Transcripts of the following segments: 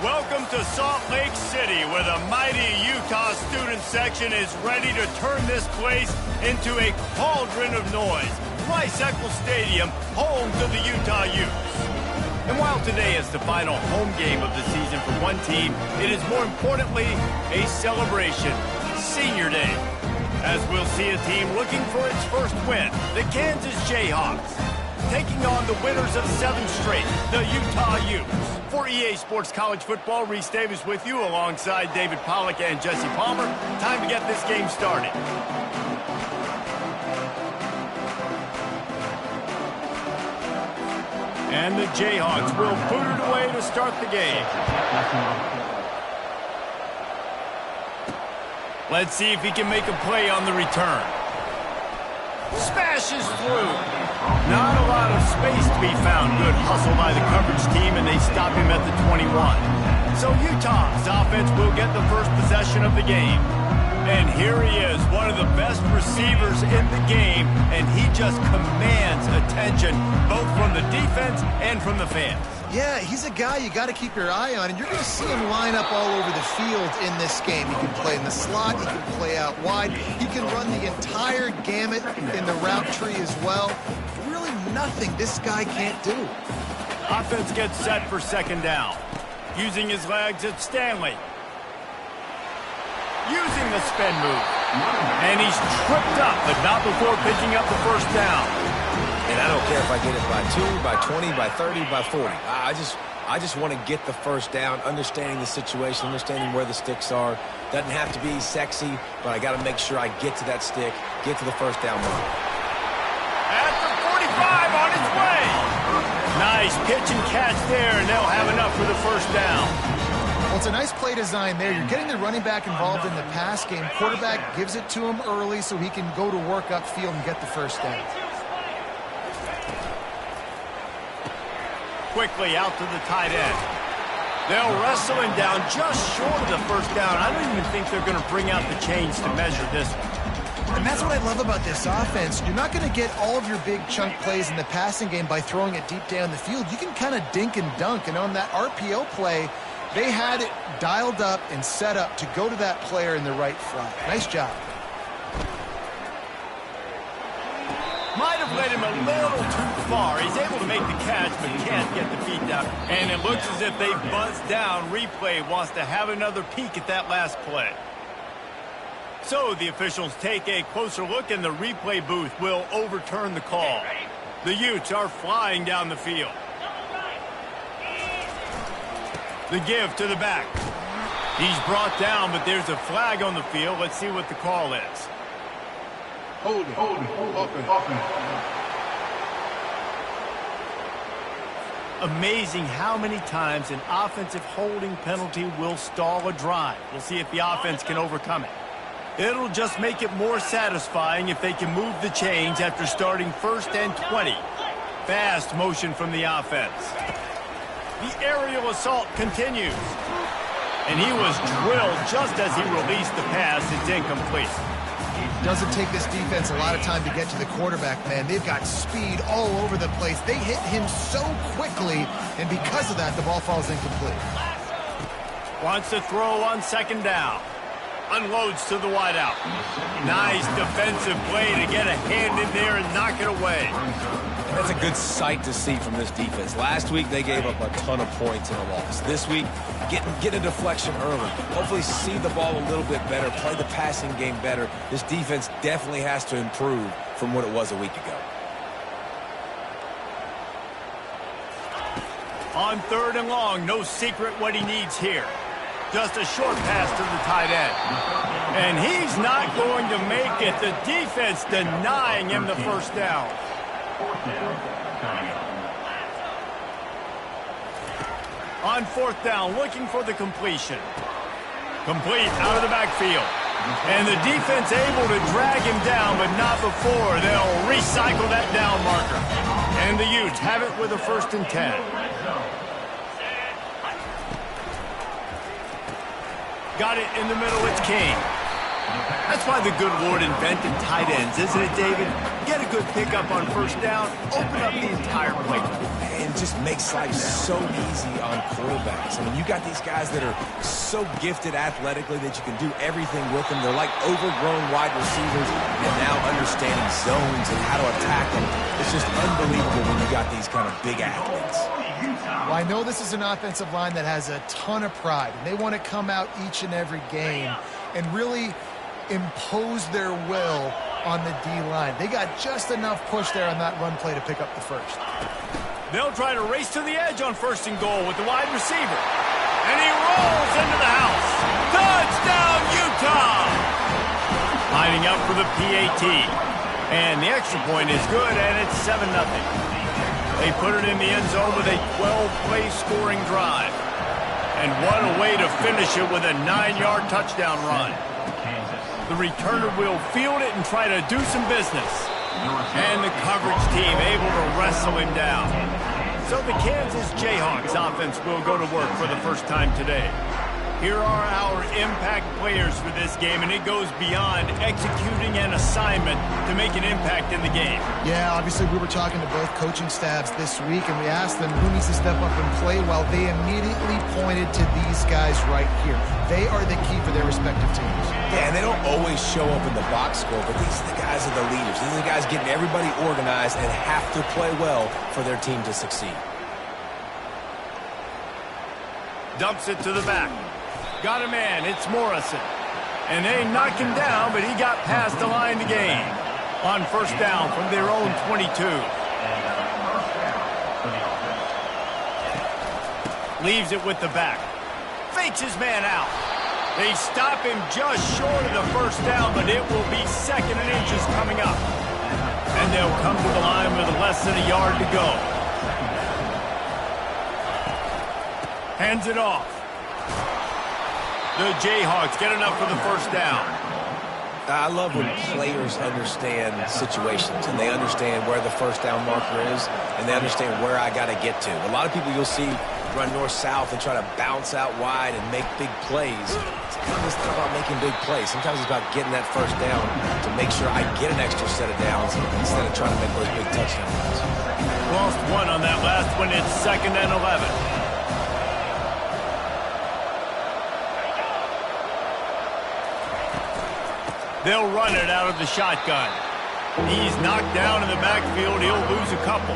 Welcome to Salt Lake City, where the mighty Utah student section is ready to turn this place into a cauldron of noise. Rice-Eccles Stadium, home to the Utah Utes. And while today is the final home game of the season for one team, it is more importantly a celebration, Senior Day. As we'll see a team looking for its first win, the Kansas Jayhawks, taking on the winners of 7 straight, the Utah Utes. For EA Sports College Football, Reese Davis with you alongside David Pollack and Jesse Palmer. Time to get this game started. And the Jayhawks will boot it away to start the game. Let's see if he can make a play on the return. Smashes through. Not a lot of space to be found. Good hustle by the coverage team, and they stop him at the 21. So Utah's offense will get the first possession of the game. And here he is, one of the best receivers in the game, and he just commands attention, both from the defense and from the fans. Yeah, he's a guy you got to keep your eye on, and you're going to see him line up all over the field in this game. He can play in the slot, he can play out wide, he can run the entire gamut in the route tree as well. Really nothing this guy can't do. Offense gets set for second down. Using his legs, it's Stanley. Using the spin move. And he's tripped up, but not before picking up the first down. And I don't care if I get it by 2, by 20, by 30, by 40. I just want to get the first down, understanding the situation, understanding where the sticks are. Doesn't have to be sexy, but I got to make sure I get to that stick, get to the first down mark. At the 45 on its way. Nice pitch and catch there, and they'll have enough for the first down. Well, it's a nice play design there. You're getting the running back involved in the pass game. Quarterback gives it to him early so he can go to work upfield and get the first down. Quickly out to the tight end. They'll wrestle him down just short of the first down. I don't even think they're going to bring out the chains to measure this one. And that's what I love about this offense. You're not going to get all of your big chunk plays in the passing game by throwing it deep down the field. You can kind of dink and dunk. And on that RPO play, they had it dialed up and set up to go to that player in the right flat. Nice job. Might have led him a little too far. He's able to make the catch, but can't get the feet down. And it looks as if they buzzed down. Replay wants to have another peek at that last play. So the officials take a closer look, and the replay booth will overturn the call. The Utes are flying down the field. The give to the back. He's brought down, but there's a flag on the field. Let's see what the call is. Hold it. Amazing how many times an offensive holding penalty will stall a drive. We'll see if the offense can overcome it. It'll just make it more satisfying if they can move the chains after starting 1st and 20. Fast motion from the offense. The aerial assault continues. And he was drilled just as he released the pass. It's incomplete. Doesn't take this defense a lot of time to get to the quarterback, man. They've got speed all over the place. They hit him so quickly, and because of that, the ball falls incomplete. Wants to throw on second down. Unloads to the wideout. Nice defensive play to get a hand in there and knock it away. That's a good sight to see from this defense. Last week, they gave up a ton of points in a loss. This week, get a deflection early. Hopefully see the ball a little bit better, play the passing game better. This defense definitely has to improve from what it was a week ago. On 3rd and long, no secret what he needs here. Just a short pass to the tight end. And he's not going to make it. The defense denying him the first down. On 4th down, looking for the completion. Complete out of the backfield. And the defense able to drag him down, but not before. They'll recycle that down marker. And the Utes have it with a 1st and 10. Got it in the middle, it's King. That's why the good Lord invented tight ends, isn't it, David? Get a good pickup on first down, open up the entire playbook. And just makes life so easy on quarterbacks. I mean, you got these guys that are so gifted athletically that you can do everything with them. They're like overgrown wide receivers, and now understanding zones and how to attack them. It's just unbelievable when you got these kind of big athletes. Well, I know this is an offensive line that has a ton of pride, and they want to come out each and every game and really impose their will on the D-line. They got just enough push there on that run play to pick up the first. They'll try to race to the edge on 1st and goal with the wide receiver. And he rolls into the house. Touchdown, Utah! Lining up for the PAT. And the extra point is good, and it's 7-0. They put it in the end zone with a 12-play scoring drive. And what a way to finish it with a 9-yard touchdown run. The returner will field it and try to do some business. And the coverage team able to wrestle him down. So the Kansas Jayhawks offense will go to work for the first time today. Here are our impact players for this game, and it goes beyond executing an assignment to make an impact in the game. Yeah, obviously we were talking to both coaching staffs this week, and we asked them who needs to step up and play well. They immediately pointed to these guys right here. They are the key for their respective teams. Yeah, and they don't always show up in the box score, but these are the guys that are the leaders. These are the guys getting everybody organized and have to play well for their team to succeed. Dumps it to the back. Got a man, it's Morrison. And they knock him down, but he got past the line to gain. On 1st down from their own 22. Leaves it with the back. Fakes his man out. They stop him just short of the 1st down, but it will be 2nd and inches coming up. And they'll come to the line with less than a yard to go. Hands it off. The Jayhawks get enough for the 1st down. I love when players understand situations and they understand where the 1st down marker is and they understand where I got to get to. A lot of people you'll see run north-south and try to bounce out wide and make big plays. Sometimes it's not about making big plays. Sometimes it's about getting that 1st down to make sure I get an extra set of downs instead of trying to make those big touchdown runs. Lost one on that last one. It's 2nd and 11. They'll run it out of the shotgun. He's knocked down in the backfield. He'll lose a couple.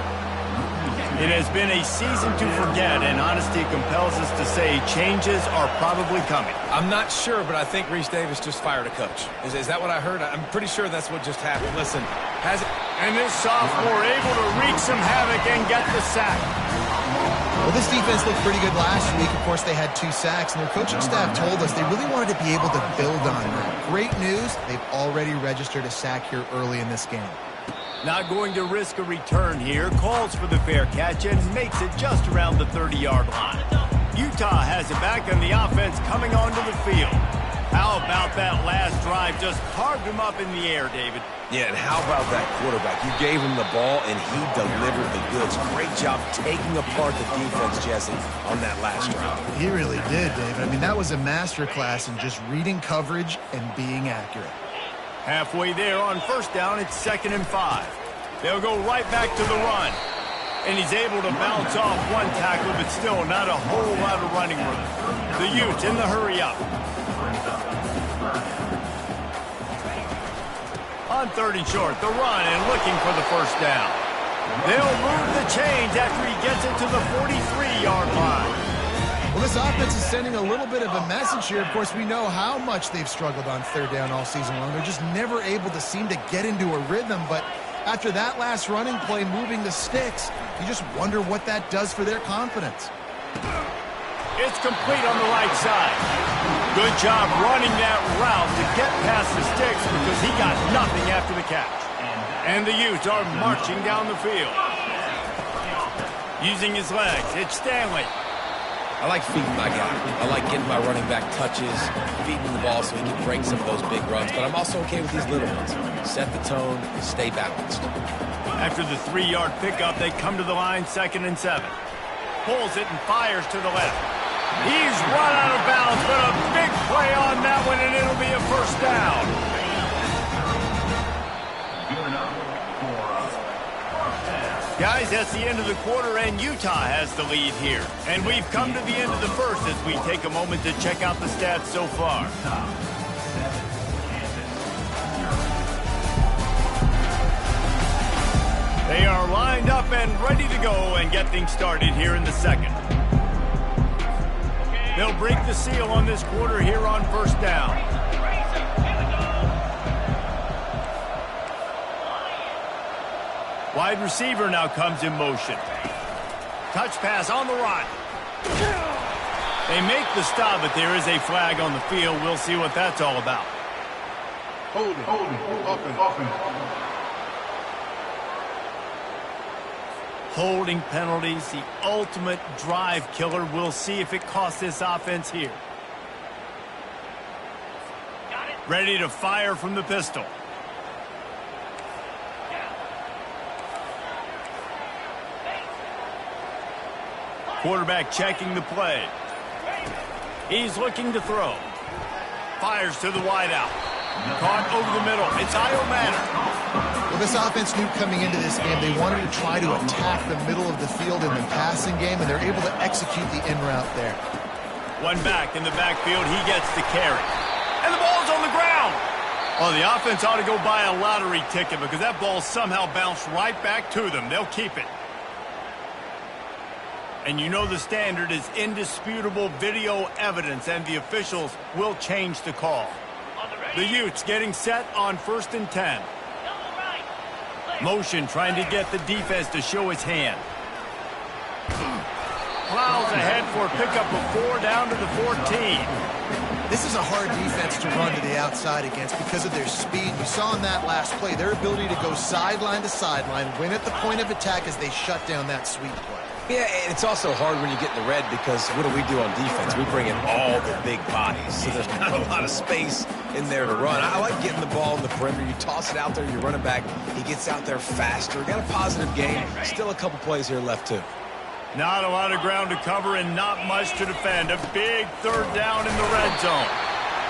It has been a season to forget, and honesty compels us to say changes are probably coming. I'm not sure, but I think Reese Davis just fired a coach. Is that what I heard? I'm pretty sure that's what just happened. Listen, has it... And this sophomore able to wreak some havoc and get the sack. Well, this defense looked pretty good last week. Of course, they had 2 sacks, and their coaching staff told us they really wanted to be able to build on that. Great news, they've already registered a sack here early in this game. Not going to risk a return here. Calls for the fair catch and makes it just around the 30-yard line. Utah has it back on the offense coming onto the field. How about that last drive? Just carved him up in the air, David. Yeah, and how about that quarterback? You gave him the ball, and he delivered the goods. Great job taking apart the defense, Jesse, on that last drive. He really did, David. I mean, that was a masterclass in just reading coverage and being accurate. Halfway there on 1st down, it's 2nd and 5. They'll go right back to the run. And he's able to bounce off one tackle, but still not a whole lot of running room. The Utes in the hurry up. On 3rd and short, the run and looking for the 1st down. They'll move the chains after he gets it to the 43-yard line. Well, this offense is sending a little bit of a message here. Of course, we know how much they've struggled on 3rd down all season long. They're just never able to seem to get into a rhythm. But after that last running play, moving the sticks, you just wonder what that does for their confidence. It's complete on the right side. Good job running that route to get past the sticks because he got nothing after the catch. And the Utes are marching down the field. Using his legs, it's Stanley. I like feeding my guy. I like getting my running back touches, feeding the ball so he can break some of those big runs. But I'm also okay with these little ones. Set the tone, stay balanced. After the 3-yard pickup, they come to the line 2nd and 7. Pulls it and fires to the left. He's run out of bounds, but a big play on that one, and it'll be a first down. Guys, that's the end of the quarter, and Utah has the lead here. And we've come to the end of the first as we take a moment to check out the stats so far. They are lined up and ready to go and get things started here in the second. They'll break the seal on this quarter here on first down. Wide receiver now comes in motion. Touch pass on the run. They make the stop, but there is a flag on the field. We'll see what that's all about. Holding. Offense. Holding penalties, the ultimate drive killer. We'll see if it costs this offense here. Ready to fire from the pistol. Quarterback checking the play. He's looking to throw. Fires to the wideout. Caught over the middle. It's Io Manor. Well, this offense knew coming into this game they wanted to try to attack the middle of the field in the passing game, and they're able to execute the in route there. One back in the backfield. He gets the carry. And the ball's on the ground. Oh, the offense ought to go buy a lottery ticket because that ball somehow bounced right back to them. They'll keep it. And you know the standard is indisputable video evidence, and the officials will change the call. The Utes getting set on 1st and 10. Motion trying to get the defense to show his hand. Plows ahead for a pickup of 4 down to the 14. This is a hard defense to run to the outside against because of their speed. You saw in that last play their ability to go sideline to sideline, win at the point of attack as they shut down that sweep play. Yeah, and it's also hard when you get in the red because what do we do on defense? We bring in all the big bodies, so there's not a lot of space in there to run. I like getting the ball in the perimeter. You toss it out there, you run it back. He gets out there faster. Got a positive game. Still a couple plays here left, too. Not a lot of ground to cover and not much to defend. A big 3rd down in the red zone.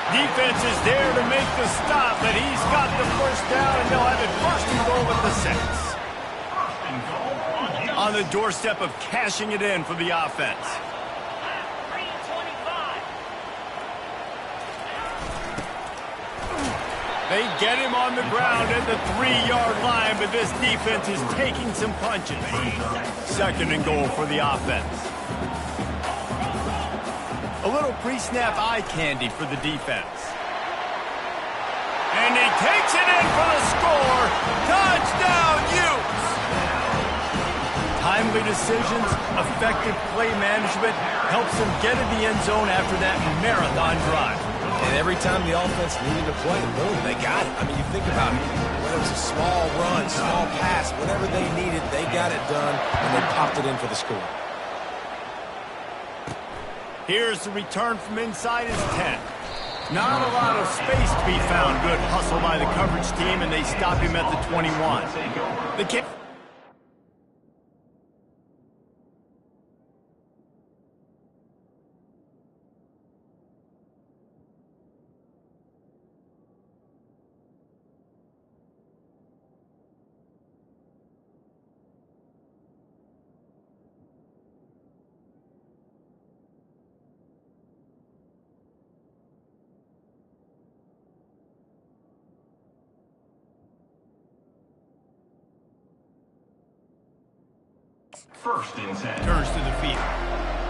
Defense is there to make the stop, but he's got the first down, and they'll have it 1st and goal at the 6. On the doorstep of cashing it in for the offense. They get him on the ground at the 3-yard line, but this defense is taking some punches. 2nd and goal for the offense. A little pre-snap eye candy for the defense. And he takes it in for the score. Touchdown, Utes! Timely decisions, effective play management helps them get in the end zone after that marathon drive. And every time the offense needed to play, boom, they got it. I mean, you think about it. Whether it was a small run, small pass, whatever they needed, they got it done, and they popped it in for the score. Here's the return from inside his 10. Not a lot of space to be found. Good hustle by the coverage team, and they stop him at the 21. The kick. First and 10. Turns to the field.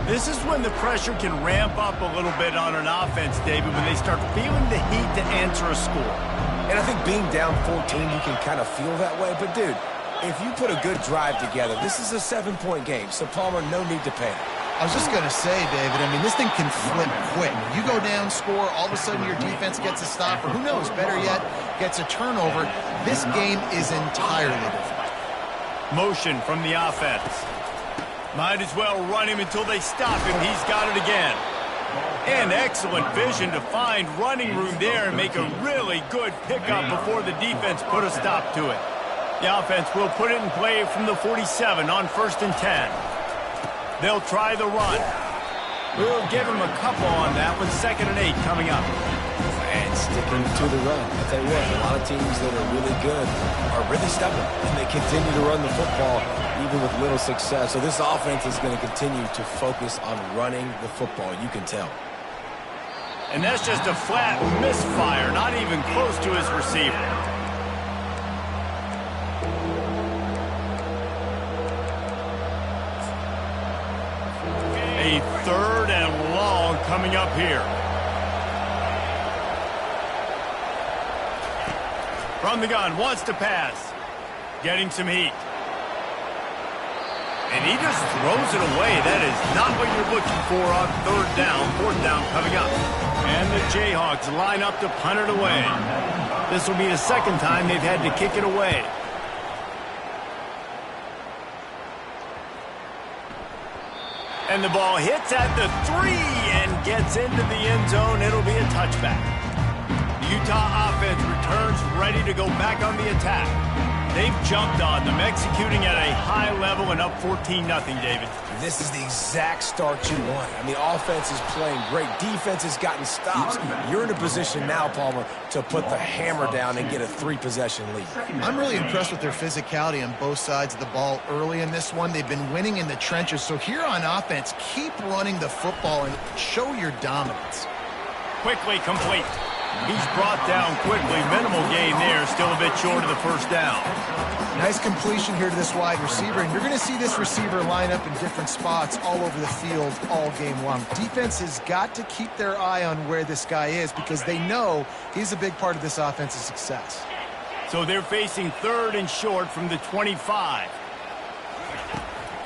This is when the pressure can ramp up a little bit on an offense, David, when they start feeling the heat to answer a score. And I think being down 14, you can kind of feel that way. But, dude, if you put a good drive together, this is a 7-point game. So, Palmer, no need to panic. I was just going to say, David, I mean, this thing can flip quick. You go down, score, all of a sudden your defense gets a stop, or who knows, better yet, gets a turnover. This game is entirely different. Motion from the offense. Might as well run him until they stop him. He's got it again. And excellent vision to find running room there and make a really good pickup before the defense put a stop to it. The offense will put it in play from the 47 on 1st and 10. They'll try the run. We'll give him a couple on that one. 2nd and 8 coming up. And sticking to the run. I'll tell you what, a lot of teams that are really good are really stubborn, and they continue to run the football even with little success. So this offense is going to continue to focus on running the football. You can tell. And that's just a flat misfire, not even close to his receiver. A 3rd and long coming up here. From the gun, wants to pass. Getting some heat. And he just throws it away. That is not what you're looking for on 3rd down. 4th down coming up. And the Jayhawks line up to punt it away. This will be the 2nd time they've had to kick it away. And the ball hits at the 3 and gets into the end zone. It'll be a touchback. The Utah offense returns ready to go back on the attack. They've jumped on them, executing at a high level and up 14-0, David. This is the exact start you want. I mean, offense is playing great. Defense has gotten stops. You're in a position now, Palmer, to put the hammer down and get a 3-possession lead. I'm really impressed with their physicality on both sides of the ball early in this one. They've been winning in the trenches. So here on offense, keep running the football and show your dominance. Quickly complete. He's brought down quickly. Minimal gain there. Still a bit short of the 1st down. Nice completion here to this wide receiver. And you're going to see this receiver line up in different spots all over the field all game long. Defense has got to keep their eye on where this guy is because they know he's a big part of this offense's success. So they're facing 3rd and short from the 25.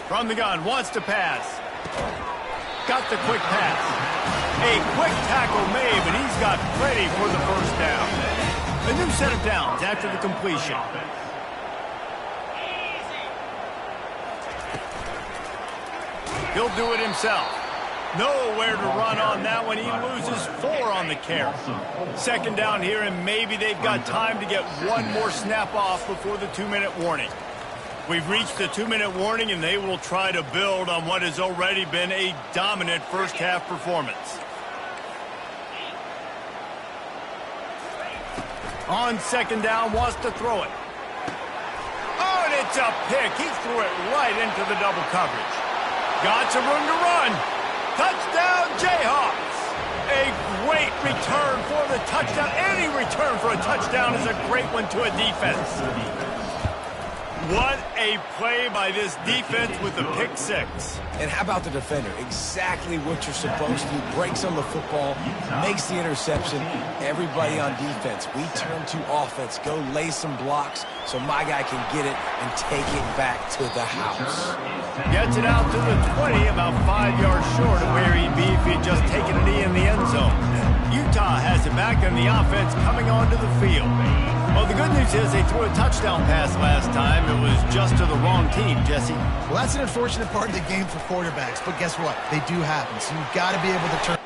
From the gun, wants to pass. Got the quick pass. A quick tackle made, but he's got ready for the 1st down. A new set of downs after the completion. He'll do it himself. Nowhere to run on that one. He loses 4 on the carry. 2nd down here, and maybe they've got time to get one more snap off before the 2-minute warning. We've reached the 2-minute warning, and they will try to build on what has already been a dominant first-half performance. On 2nd down, wants to throw it. Oh, and it's a pick. He threw it right into the double coverage. Got some room to run. Touchdown, Jayhawks. A great return for the touchdown. Any return for a touchdown is a great one to a defense. What a play by this defense with the pick 6. And how about the defender? Exactly what you're supposed to do. Breaks on the football, makes the interception. Everybody on defense, we turn to offense. Go lay some blocks so my guy can get it and take it back to the house. Gets it out to the 20, about 5 yards short of where he'd be if he'd just taken a knee in the end zone. Utah has it back, and the offense coming onto the field. Well, the good news is they threw a touchdown pass last time. It was just to the wrong team, Jesse. Well, that's an unfortunate part of the game for quarterbacks, but guess what? They do happen, so you've got to be able to turn.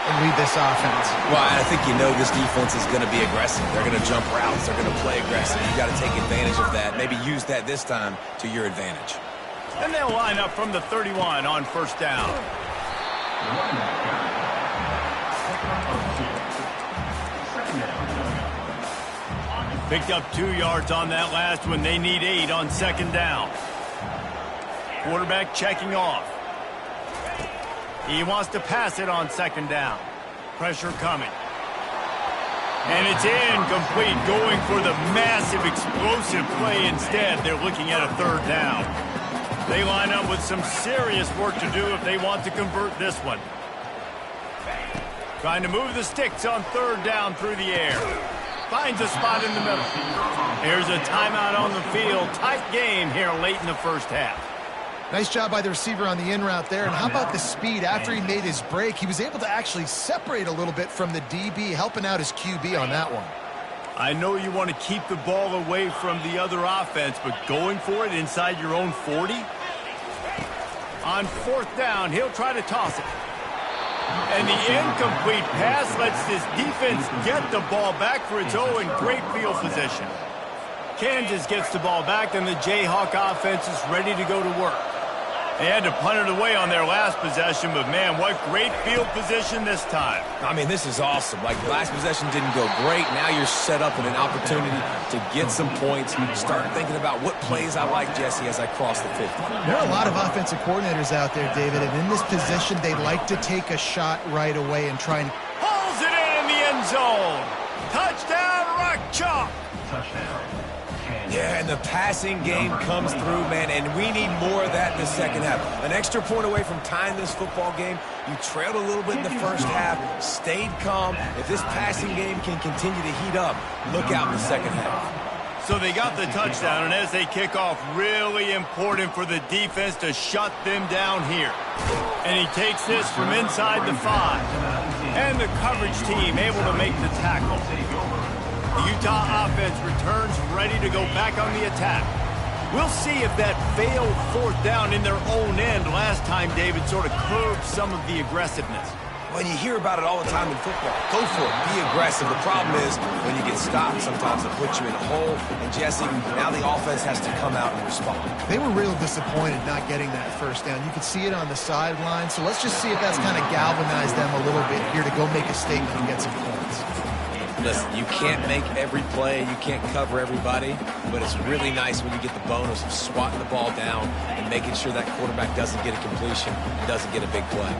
And lead this offense. Well, I think you know this defense is going to be aggressive. They're going to jump routes. They're going to play aggressive. You got to take advantage of that. Maybe use that this time to your advantage. And they'll line up from the 31 on 1st down. Picked up 2 yards on that last one. They need 8 on 2nd down. Quarterback checking off. He wants to pass it on 2nd down. Pressure coming. And it's incomplete, going for the massive explosive play instead. They're looking at a 3rd down. They line up with some serious work to do if they want to convert this one. Trying to move the sticks on 3rd down through the air. Finds a spot in the middle. Here's a timeout on the field. Tight game here late in the 1st half. Nice job by the receiver on the in route there. And how about the speed? After he made his break, he was able to actually separate a little bit from the DB, helping out his QB on that one. I know you want to keep the ball away from the other offense, but going for it inside your own 40? On 4th down, he'll try to toss it. And the incomplete pass lets this defense get the ball back for its own great field position. Kansas gets the ball back, and the Jayhawk offense is ready to go to work. They had to punt it away on their last possession, but man, what great field position this time. I mean, this is awesome. Like, last possession didn't go great. Now you're set up with an opportunity to get some points. Start thinking about what plays I like, Jesse, as I cross the 50. There are a lot of offensive coordinators out there, David, and in this position, they like to take a shot right away and try and... Pulls it in the end zone. Touchdown, Rock Chalk. Touchdown. Yeah, and the passing game comes through, man, and we need more of that in the second half. An extra point away from tying this football game. You trailed a little bit in the first half, stayed calm. If this passing game can continue to heat up, look out in the second half. So they got the touchdown, and as they kick off, really important for the defense to shut them down here. And he takes this from inside the 5. And the coverage team able to make the tackle. The Utah offense returns ready to go back on the attack. We'll see if that failed fourth down in their own end last time, David, sort of curbed some of the aggressiveness. Well, you hear about it all the time in football. Go for it. Be aggressive. The problem is when you get stopped, sometimes it puts you in a hole. And, Jesse, now the offense has to come out and respond. They were real disappointed not getting that first down. You could see it on the sideline. So let's just see if that's kind of galvanized them a little bit here to go make a statement and get some points. Listen, you can't make every play, you can't cover everybody, but it's really nice when you get the bonus of swatting the ball down and making sure that quarterback doesn't get a completion and doesn't get a big play.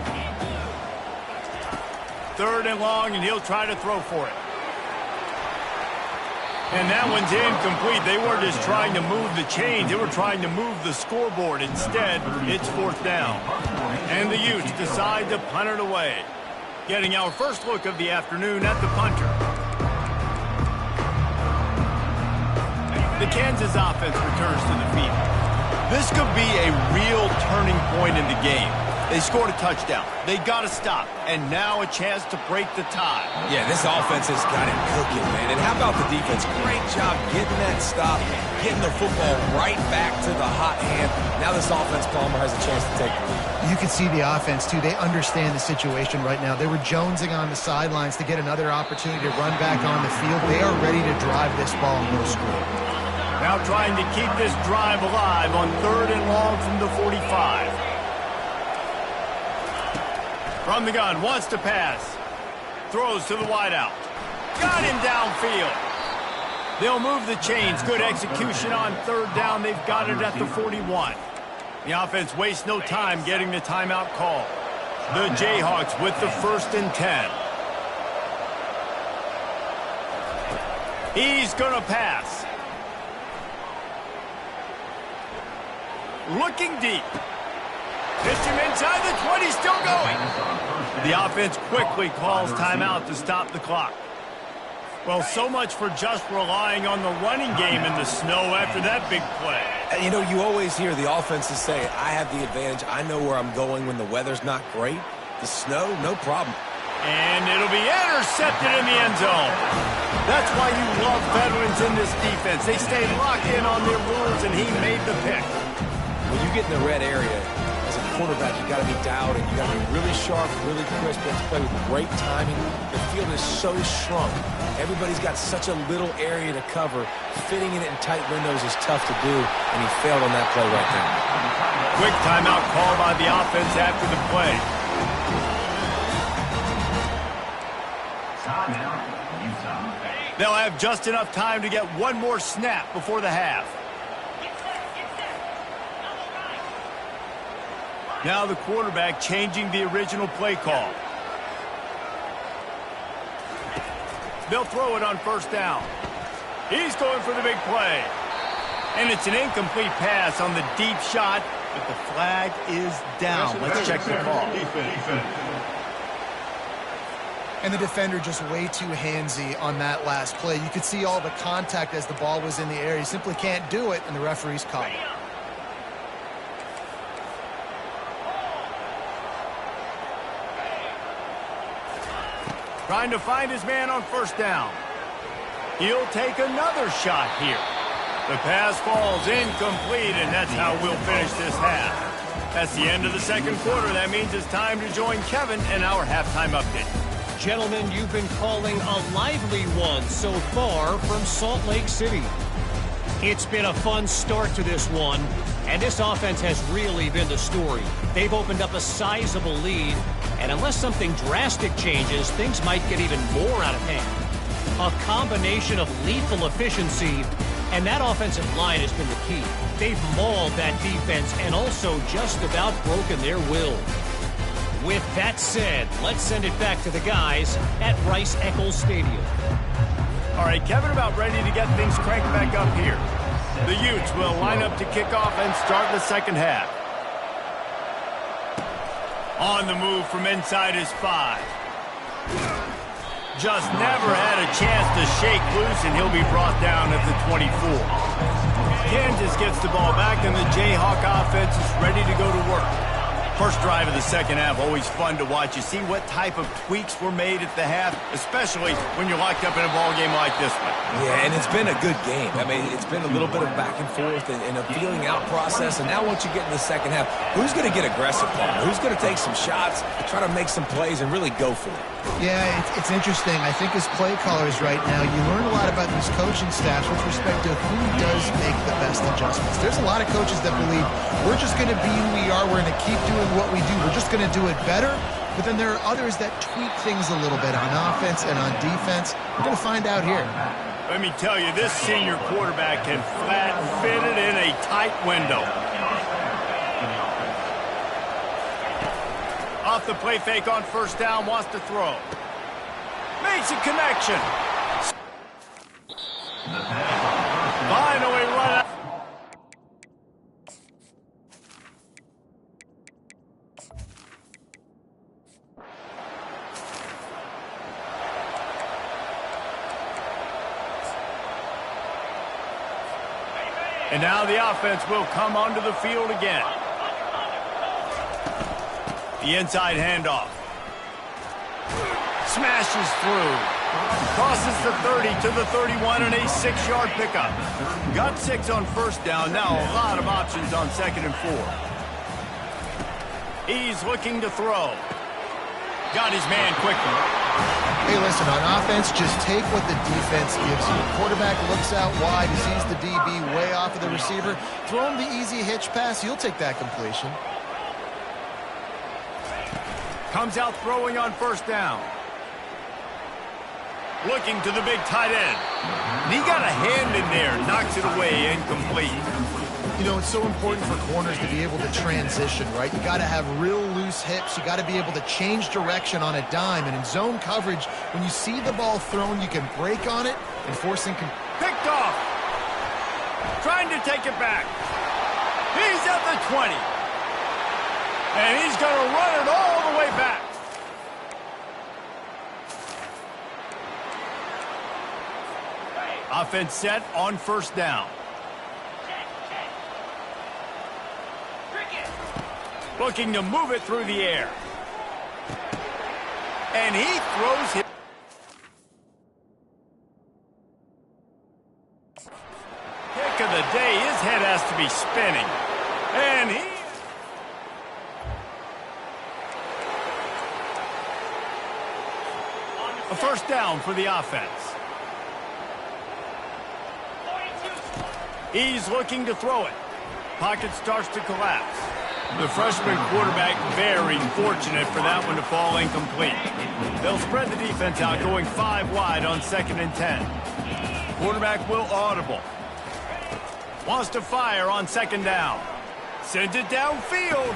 3rd and long, and he'll try to throw for it. And that one's incomplete. They weren't just trying to move the chains. They were trying to move the scoreboard. Instead, it's 4th down. And the Utes decide to punt it away. Getting our first look of the afternoon at the punter. The Kansas offense returns to the field. This could be a real turning point in the game. They scored a touchdown. They got to stop. And now a chance to break the tie. Yeah, this offense has got it cooking, man. And how about the defense? Great job getting that stop, getting the football right back to the hot hand. Now this offense, Palmer, has a chance to take the lead. You can see the offense, too. They understand the situation right now. They were jonesing on the sidelines to get another opportunity to run back on the field. They are ready to drive this ball and go score. Now trying to keep this drive alive on 3rd and long from the 45. From the gun, wants to pass. Throws to the wideout. Got him downfield. They'll move the chains. Good execution on 3rd down. They've got it at the 41. The offense wastes no time getting the timeout call. The Jayhawks with the 1st and 10. He's going to pass. Looking deep. Pitch him inside the 20, still going. The offense quickly calls timeout to stop the clock. Well, so much for just relying on the running game in the snow after that big play. And, you know, you always hear the offenses say, I have the advantage. I know where I'm going when the weather's not great. The snow, no problem. And it'll be intercepted in the end zone. That's why you love veterans in this defense. They stay locked in on their rules, and he made the pick. When you get in the red area, as a quarterback, you got to be dialed in. You got to be really sharp, really crisp. You have to play with great timing. The field is so shrunk. Everybody's got such a little area to cover. Fitting it in tight windows is tough to do, and he failed on that play right there. Quick timeout call by the offense after the play. They'll have just enough time to get one more snap before the half. Now the quarterback changing the original play call. They'll throw it on 1st down. He's going for the big play. And it's an incomplete pass on the deep shot, but the flag is down. Let's check the call. And the defender just way too handsy on that last play. You could see all the contact as the ball was in the air. He simply can't do it, and the referee's caught it. Trying to find his man on 1st down. He'll take another shot here. The pass falls incomplete, and that's how we'll finish this half. That's the end of the second quarter. That means it's time to join Kevin in our halftime update. Gentlemen, you've been calling a lively one so far from Salt Lake City. It's been a fun start to this one, and this offense has really been the story. They've opened up a sizable lead, and unless something drastic changes, things might get even more out of hand. A combination of lethal efficiency, and that offensive line has been the key. They've mauled that defense and also just about broken their will. With that said, let's send it back to the guys at Rice-Eccles Stadium. All right, Kevin, about ready to get things cranked back up here. The Utes will line up to kick off and start the second half. On the move from inside his 5. Just never had a chance to shake loose, and he'll be brought down at the 24. Kansas gets the ball back, and the Jayhawk offense is ready to go to work. First drive of the second half, always fun to watch. You see what type of tweaks were made at the half, especially when you're locked up in a ball game like this one. Yeah, and it's been a good game. I mean, it's been a little bit of back and forth and a feeling out process. And now once you get in the second half, who's going to get aggressive, partner? Who's going to take some shots, try to make some plays, and really go for it? Yeah, it's interesting. I think as play callers right now, you learn a lot about these coaching staffs with respect to who does make the best adjustments. There's a lot of coaches that believe we're just going to be who we are. We're going to keep doing what we do. We're just going to do it better. But then there are others that tweak things a little bit on offense and on defense. We're going to find out here. Let me tell you, this senior quarterback can flat fit it in a tight window. Off the play fake on first down, wants to throw. Makes a connection. Finally run out. And now the offense will come onto the field again. The inside handoff. Smashes through. Crosses the 30 to the 31 and a 6-yard pickup. Got 6 on first down. Now a lot of options on second and 4. He's looking to throw. Got his man quickly. Hey, listen, on offense, just take what the defense gives you. Quarterback looks out wide, he sees the DB way off of the receiver. Throw him the easy hitch pass, he'll take that completion. Comes out throwing on first down. Looking to the big tight end. And he got a hand in there, knocks it away, incomplete. You know, it's so important for corners to be able to transition, right? You got to have real loose hips. You got to be able to change direction on a dime. And in zone coverage, when you see the ball thrown, you can break on it and forcing... Picked off. Trying to take it back. He's at the 20. And he's going to run it all the way back. Offense set on first down. Looking to move it through the air. And he throws it. Pick of the day, his head has to be spinning. And he... A first down for the offense. He's looking to throw it. Pocket starts to collapse. The freshman quarterback very fortunate for that one to fall incomplete. They'll spread the defense out, going 5 wide on 2nd and 10. Quarterback will audible. Wants to fire on 2nd down. Sends it downfield.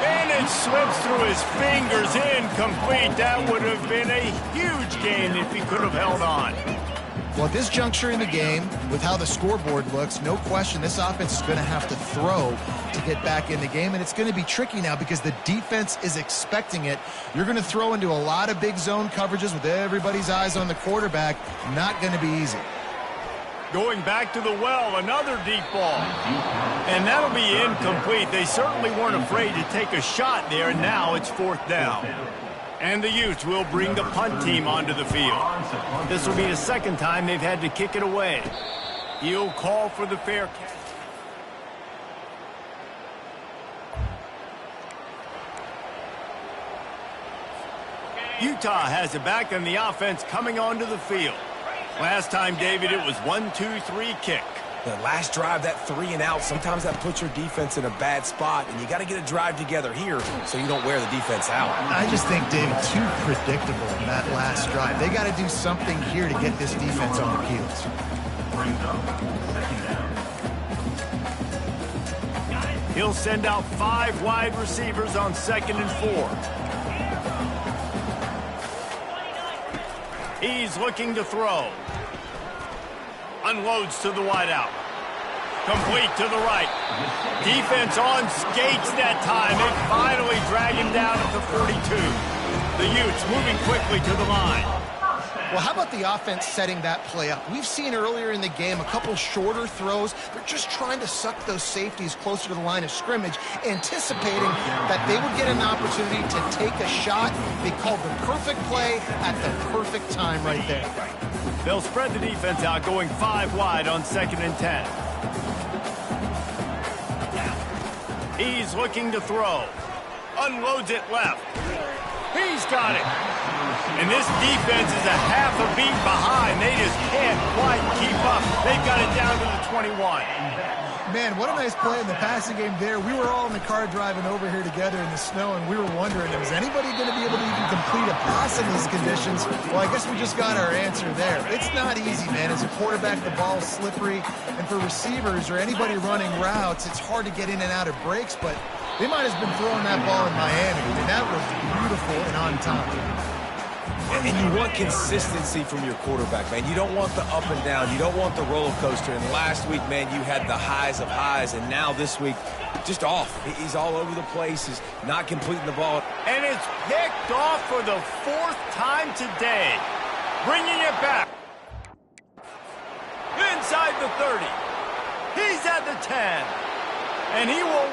And it slips through his fingers, incomplete. That would have been a huge gain if he could have held on. Well, at this juncture in the game, with how the scoreboard looks, no question this offense is going to have to throw to get back in the game, and it's going to be tricky now because the defense is expecting it. You're going to throw into a lot of big zone coverages with everybody's eyes on the quarterback. Not going to be easy. Going back to the well, another deep ball. And that'll be incomplete. They certainly weren't afraid to take a shot there, and now it's 4th down. And the Utes will bring the punt team onto the field. This will be the 2nd time they've had to kick it away. He'll call for the fair catch. Utah has it back and the offense coming onto the field. Last time, David, it was 1-2-3 kick. The last drive, that 3 and out, sometimes that puts your defense in a bad spot, and you got to get a drive together here so you don't wear the defense out. I just think, David, too predictable in that last drive. They got to do something here to get this defense on their heels. He'll send out 5 wide receivers on 2nd and 4. He's looking to throw. Unloads to the wideout. Complete to the right. Defense on skates that time. They finally drag him down at the 42. The Utes moving quickly to the line. Well, how about the offense setting that play up? We've seen earlier in the game a couple shorter throws. They're just trying to suck those safeties closer to the line of scrimmage, anticipating that they would get an opportunity to take a shot. They called the perfect play at the perfect time right there. They'll spread the defense out, going 5 wide on 2nd and 10. He's looking to throw. Unloads it left. He's got it. And this defense is a half a beat behind. They just can't quite keep up. They've got it down to the 21. Man, what a nice play in the passing game there. We were all in the car driving over here together in the snow, and we were wondering, is anybody going to be able to even complete a pass in these conditions? Well, I guess we just got our answer there. It's not easy, man. As a quarterback, the ball's slippery, and for receivers or anybody running routes, it's hard to get in and out of breaks, but they might have been throwing that ball in Miami, and that was beautiful and on time. And you want consistency from your quarterback, man. You don't want the up and down. You don't want the roller coaster. And last week, man, you had the highs of highs. And now this week, just off. He's all over the place. He's not completing the ball. And it's picked off for the 4th time today. Bringing it back. Inside the 30. He's at the 10. And he will...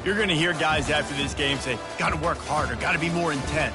You're going to hear guys after this game say, got to work harder, got to be more intense.